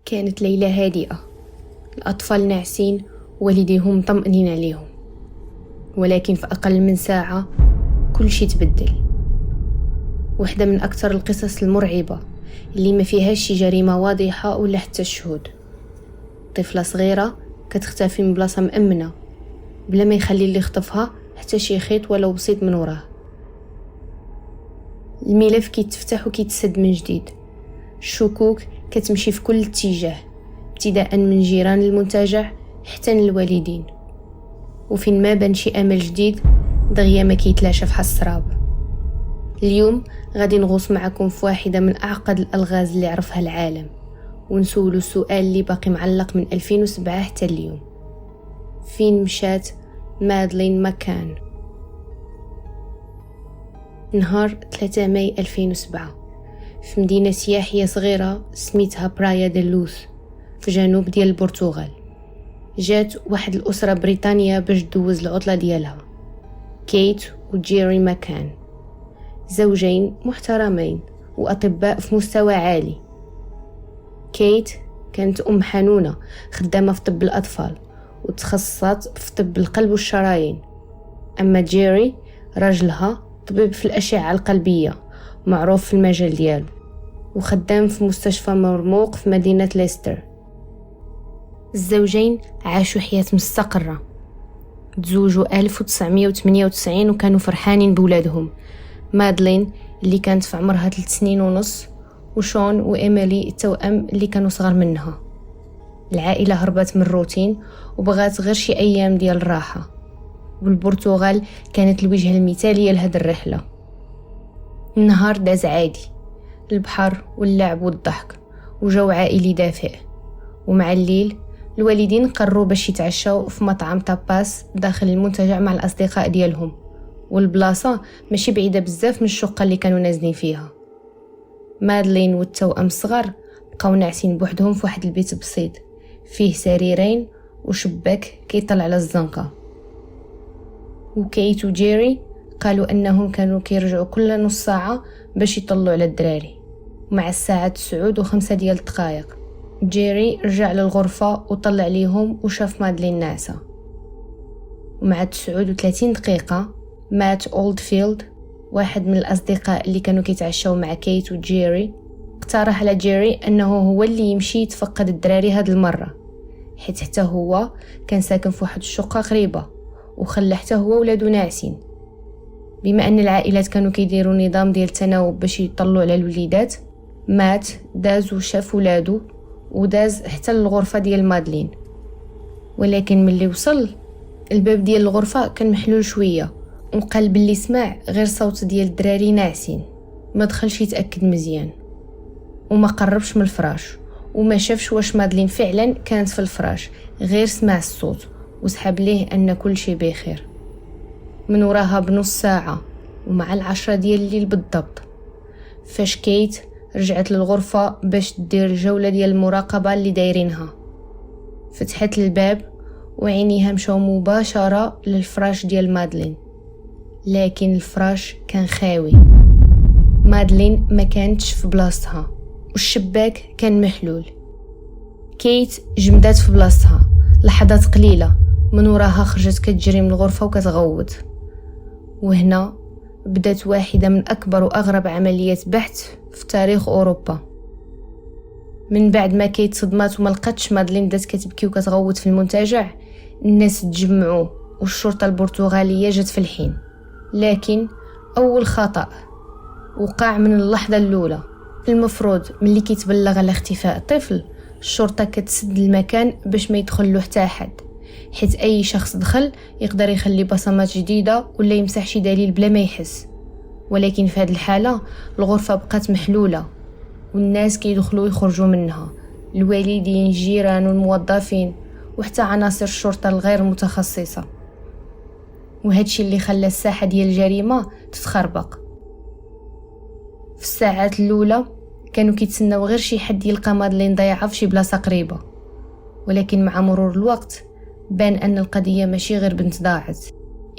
كانت ليلة هادئة، الأطفال ناعسين والديهم مطمئنين عليهم. ولكن في أقل من ساعة كل شيء تبدل. واحدة من أكثر القصص المرعبة اللي ما فيهاش شي جريمة واضحة ولا حتى الشهود. طفلة صغيرة كتختفي من بلاصة مأمنة بلا ما يخلي اللي يخطفها حتى شي خيط ولو بسيط من وراه. الملف كيتفتح وكيتسد من جديد، الشكوك كتمشي في كل اتجاه، ابتداء من جيران المنتجع حتى للوالدين. وفين ما بان شي امل جديد دغيا ما كيتلاشى في السراب. اليوم غادي نغوص معكم في واحدة من اعقد الالغاز اللي عرفها العالم، ونسولو السؤال اللي باقي معلق من 2007 حتى اليوم: فين مشات مادلين ماكان؟ نهار 3 ماي 2007 في مدينة سياحية صغيرة سميتها برايا دي لوث في جنوب ديال البرتغال. جات واحد الأسرة بريطانية باش دوز العطلة ديالها، كيت وجيري ماكان، زوجين محترمين وأطباء في مستوى عالي. كيت كانت أم حنونة خدامة في طب الأطفال وتخصصت في طب القلب والشرايين. أما جيري راجلها طبيب في الأشعة القلبية معروف في المجال ديالو وخدام في مستشفى مرموق في مدينة ليستر. الزوجين عاشوا حياة مستقرة، تزوجوا 1998 وكانوا فرحانين بولادهم، مادلين اللي كانت في عمرها 3 سنين ونص، وشون وإيميلي التوأم اللي كانوا صغار منها. العائلة هربت من الروتين وبغات غير شي أيام ديال الراحة، والبرتغال كانت الوجهة المثالية لهذه الرحلة. النهار داز عادي، البحر واللعب والضحك وجو عائلي دافئ. ومع الليل الوالدين قرروا باش يتعشوا في مطعم تاباس داخل المنتجع مع الأصدقاء ديالهم، والبلاصة ماشي بعيدة بزاف من الشقة اللي كانوا نازلين فيها. مادلين والتوأم الصغار بقاو ناعسين بوحدهم في واحد البيت بسيط فيه سريرين وشباك كيطلع على الزنقة. وكيت وجيري قالوا أنهم كانوا كيرجعوا كل نص ساعة باش يطلعوا على الدراري. ومع الساعة 9:05 ديال الدقائق جيري رجع للغرفة وطلع ليهم وشاف مادلين ناعسة. ومع 39 دقيقة مات أولدفيلد، واحد من الأصدقاء اللي كانوا كيتعشوا مع كيت وجيري، اقترح على جيري أنه هو اللي يمشي يتفقد الدراري هاد المرة، حيث حتى هو كان ساكن في واحد الشقة قريبة وخلى حتى هو ولادو ناعسين. بما أن العائلات كانوا كيديروا نظام ديال التناوب باش يطلعوا على الوليدات، مات داز وشاف ولادو وداز حتى للغرفة ديال مادلين. ولكن ملي وصل الباب ديال الغرفة كان محلول شوية، وقال باللي سمع غير صوت ديال الدراري ناعسين، ما دخلش يتأكد مزيان وما قربش من الفراش وما شافش واش مادلين فعلا كانت في الفراش، غير سمع الصوت وسحب ليه أن كل شيء بخير. من وراها بنص ساعة ومع 10 ديال الليل بالضبط، فاش كيت رجعت للغرفة باش تدير جولة ديال المراقبة اللي دايرينها، فتحت الباب وعينيها مشاو مباشرة للفراش ديال مادلين. لكن الفراش كان خاوي، مادلين ما كانتش في بلاصتها والشباك كان محلول. كيت جمدات في بلاصتها لحظات قليلة، من وراها خرجت كتجري من الغرفة وكتغوت. وهنا بدات واحدة من أكبر وأغرب عمليات بحث في تاريخ أوروبا. من بعد ما كيت صدمات وما لقاتش مادلين بدات كتبكي وكتغوت في المنتجع، الناس تجمعوا والشرطة البرتغالية جات في الحين. لكن أول خطأ وقع من اللحظة الأولى. المفروض ملي كيتبلغ على اختفاء طفل الشرطة كتسد المكان باش ما يدخل له حتى حد، حيث أي شخص دخل يقدر يخلي بصمات جديدة ولا يمسح شي دليل بلا ما يحس. ولكن في هذه الحالة الغرفة بقات محلولة والناس كيدخلوا يخرجوا منها، الوالدين، الجيران والموظفين وحتى عناصر الشرطة الغير متخصصة. وهادشي اللي خلى الساحة ديال الجريمة تتخربق. في الساعات الأولى كانوا كيتسناو غير شي حد يلقى مادلين ضايعة في شي بلاصة قريبة، ولكن مع مرور الوقت بان أن القضية ماشي غير بنت ضاعت،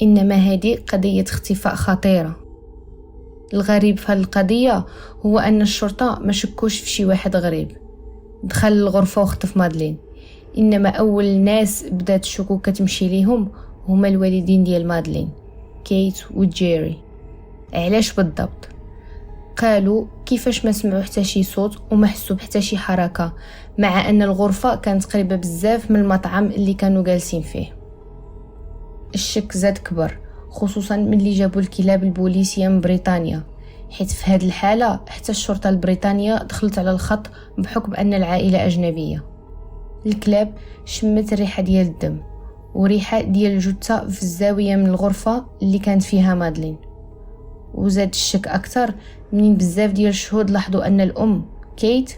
إنما هذه قضية اختفاء خطيرة. الغريب في هذه القضية هو أن الشرطة ما شكوش في شي واحد غريب، دخل الغرفة وخطف مادلين. إنما أول ناس بدات الشكوك تمشي ليهم هما الوالدين ديال مادلين، كيت وجيري. علاش بالضبط؟ قالوا كيفاش ما سمعوا حتى شي صوت وما حسوا بحتى شي حركة، مع أن الغرفة كانت قريبة بزاف من المطعم اللي كانوا جالسين فيه. الشك زاد كبر، خصوصا ملي جابوا الكلاب البوليسية من بريطانيا، حيث في هذه الحالة حتى الشرطة البريطانية دخلت على الخط بحكم أن العائلة أجنبية. الكلاب شمت الريحة ديال الدم وريحة ديال الجثة في الزاوية من الغرفة اللي كانت فيها مادلين. وزاد الشك أكثر منين بزاف ديال الشهود لاحظوا أن الأم كيت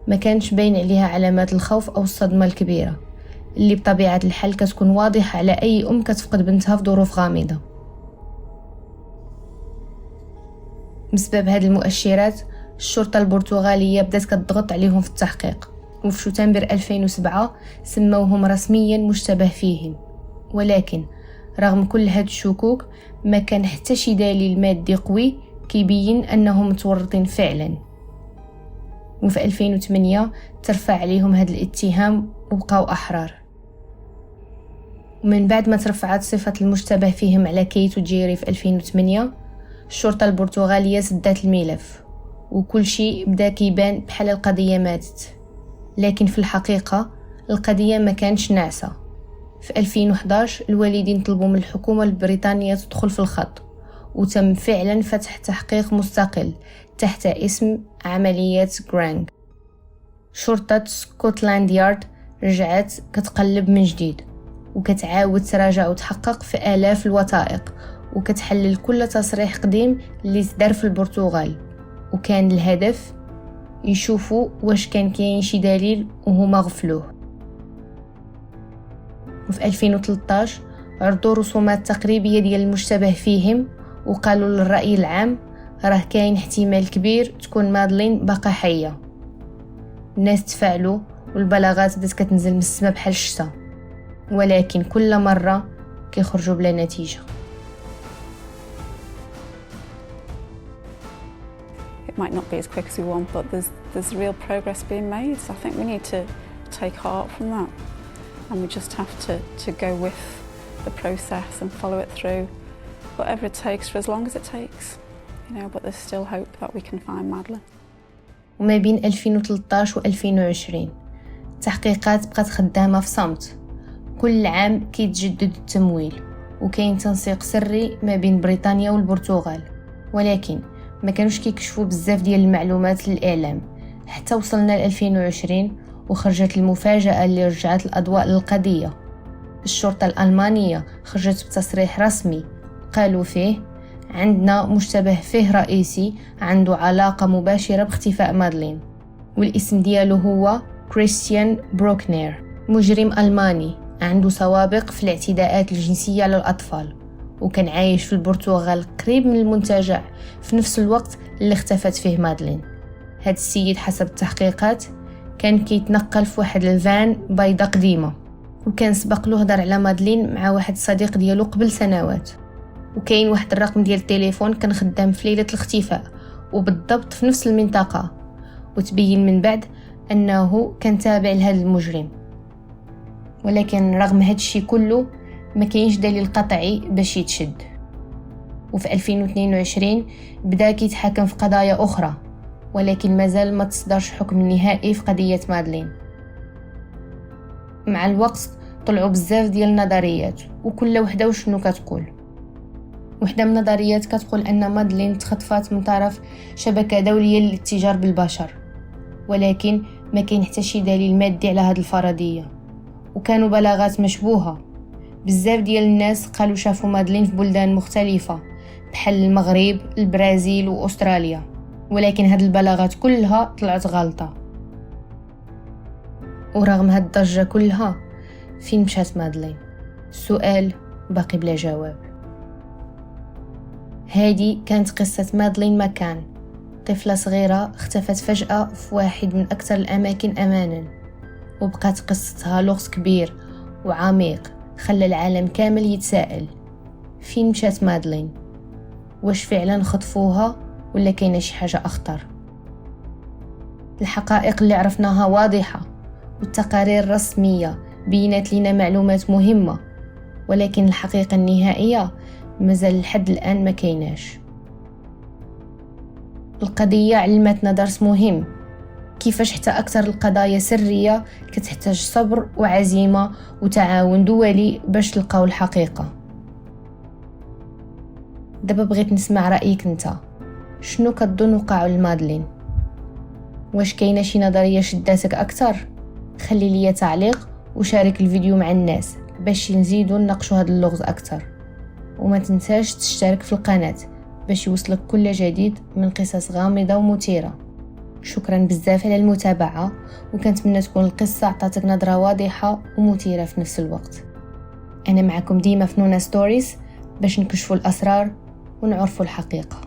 ما كانش باين عليها علامات الخوف أو الصدمة الكبيرة اللي بطبيعة الحال كتكون واضحة على أي أم كتفقد بنتها في ظروف غامضة. بسبب هذه المؤشرات الشرطة البرتغالية بدات كتضغط عليهم في التحقيق، وفي شتنبر 2007 سموهم رسميا مشتبه فيهم. ولكن رغم كل هاد الشكوك ما كان حتى شي دليل مادي قوي كيبين أنهم متورطين فعلا. وفي 2008 ترفع عليهم هاد الاتهام وبقاو أحرار. ومن بعد ما ترفعت صفة المشتبه فيهم على كيت وجيري في 2008 الشرطة البرتغالية سدات الملف وكل شيء بدا كيبان بحال القضية ماتت. لكن في الحقيقة القضية ما كانش ناعسة. في 2011 الوالدين طلبوا من الحكومة البريطانية تدخل في الخط، وتم فعلا فتح تحقيق مستقل تحت اسم عملية غرانغ. شرطة سكوتلاند يارد رجعت كتقلب من جديد وكتعاود تراجع وتحقق في آلاف الوثائق وكتحلل كل تصريح قديم اللي صدر في البرتغال، وكان الهدف يشوفوا واش كان كاين شي دليل وهما غفلوه. وفي 2013 عرضوا رسومات تقريبية ديال المشتبه فيهم وقالوا للرأي العام راه كاين احتمال كبير تكون مادلين باقا حية. الناس تفاعلوا والبلاغات بدات كتنزل من السما بحال الشتا، ولكن كل مرة كيخرجوا بلا نتيجة. It might not be as quick as we want, but there's real progress being made. So I think we need to take heart from that, and we just have to go with the process and follow it through, whatever it takes for as long as it takes, you know. But there's still hope that we can find Madeleine. وما بين 2013 و 2020 التحقيقات بقات خدامة في صمت. كل عام كيتجدد التمويل وكاين تنسيق سري ما بين بريطانيا والبرتغال، ولكن ما كانوش كيكشفوا بزاف ديال المعلومات للإعلام حتى وصلنا ل 2020 وخرجت المفاجأة اللي رجعت الأضواء للقضية. الشرطة الألمانية خرجت بتصريح رسمي قالوا فيه عندنا مشتبه فيه رئيسي عنده علاقة مباشرة باختفاء مادلين، والاسم دياله هو كريستيان بروكنير، مجرم ألماني عنده سوابق في الاعتداءات الجنسية على الأطفال، وكان عايش في البرتغال قريب من المنتجع في نفس الوقت اللي اختفت فيه مادلين. هاد السيد حسب التحقيقات كان كيتنقل في واحد الفان بيضة قديمة، وكان سبق له هضر على مادلين مع واحد صديق ديالو قبل سنوات، وكاين واحد الرقم ديال التليفون كان خدام في ليلة الاختفاء وبالضبط في نفس المنطقة، وتبين من بعد أنه كان تابع لهذا المجرم. ولكن رغم هاد الشيء كله ما كاينش دليل قطعي باش يتشد. وفي 2022 بدا كيتحاكم في قضايا أخرى، ولكن مازال ما تصدرش حكم نهائي في قضية مادلين. مع الوقت طلعوا بزاف ديال النظريات وكل وحده وشنو كتقول. وحده من النظريات كتقول ان مادلين تخطفات من طرف شبكه دوليه للاتجار بالبشر، ولكن ما كاين حتى شي دليل مادي على هذه الفرضيه. وكانوا بلاغات مشبوهه، بزاف ديال الناس قالوا شافوا مادلين في بلدان مختلفه بحال المغرب، البرازيل واستراليا، ولكن هاد البلاغات كلها طلعت غلطه. ورغم هاد الضجه كلها فين مشات مادلين؟ السؤال باقي بلا جواب. هادي كانت قصة مادلين ماكان، طفلة صغيرة اختفت فجأة في واحد من أكثر الأماكن أمانا، وبقات قصتها لغز كبير وعميق خلى العالم كامل يتساءل فين مشات مادلين؟ واش فعلا خطفوها ولا كاينه شي حاجة أخطر؟ الحقائق اللي عرفناها واضحة، والتقارير رسمية بينت لنا معلومات مهمة، ولكن الحقيقة النهائية مازال لحد الآن ما كيناش. القضية علمتنا درس مهم، كيفاش حتى أكثر القضايا سرية كتحتاج صبر وعزيمة وتعاون دولي باش تلقاو الحقيقة. دابا بغيت نسمع رأيك انت، شنو كتظن وقع لمادلين؟ واش كاينه شي نظرية شداتك أكثر؟ خلي لي تعليق وشارك الفيديو مع الناس باش نزيدو نناقشوا هذا اللغز أكثر، وما تنساش تشترك في القناة باش يوصلك كل جديد من قصص غامضة ومثيرة. شكرا بزاف على المتابعة، وكنتمنى تكون القصة عطاتك نظرة واضحة ومثيرة في نفس الوقت. أنا معكم ديما في نونا ستوريز باش نكشفوا الأسرار ونعرفوا الحقيقة.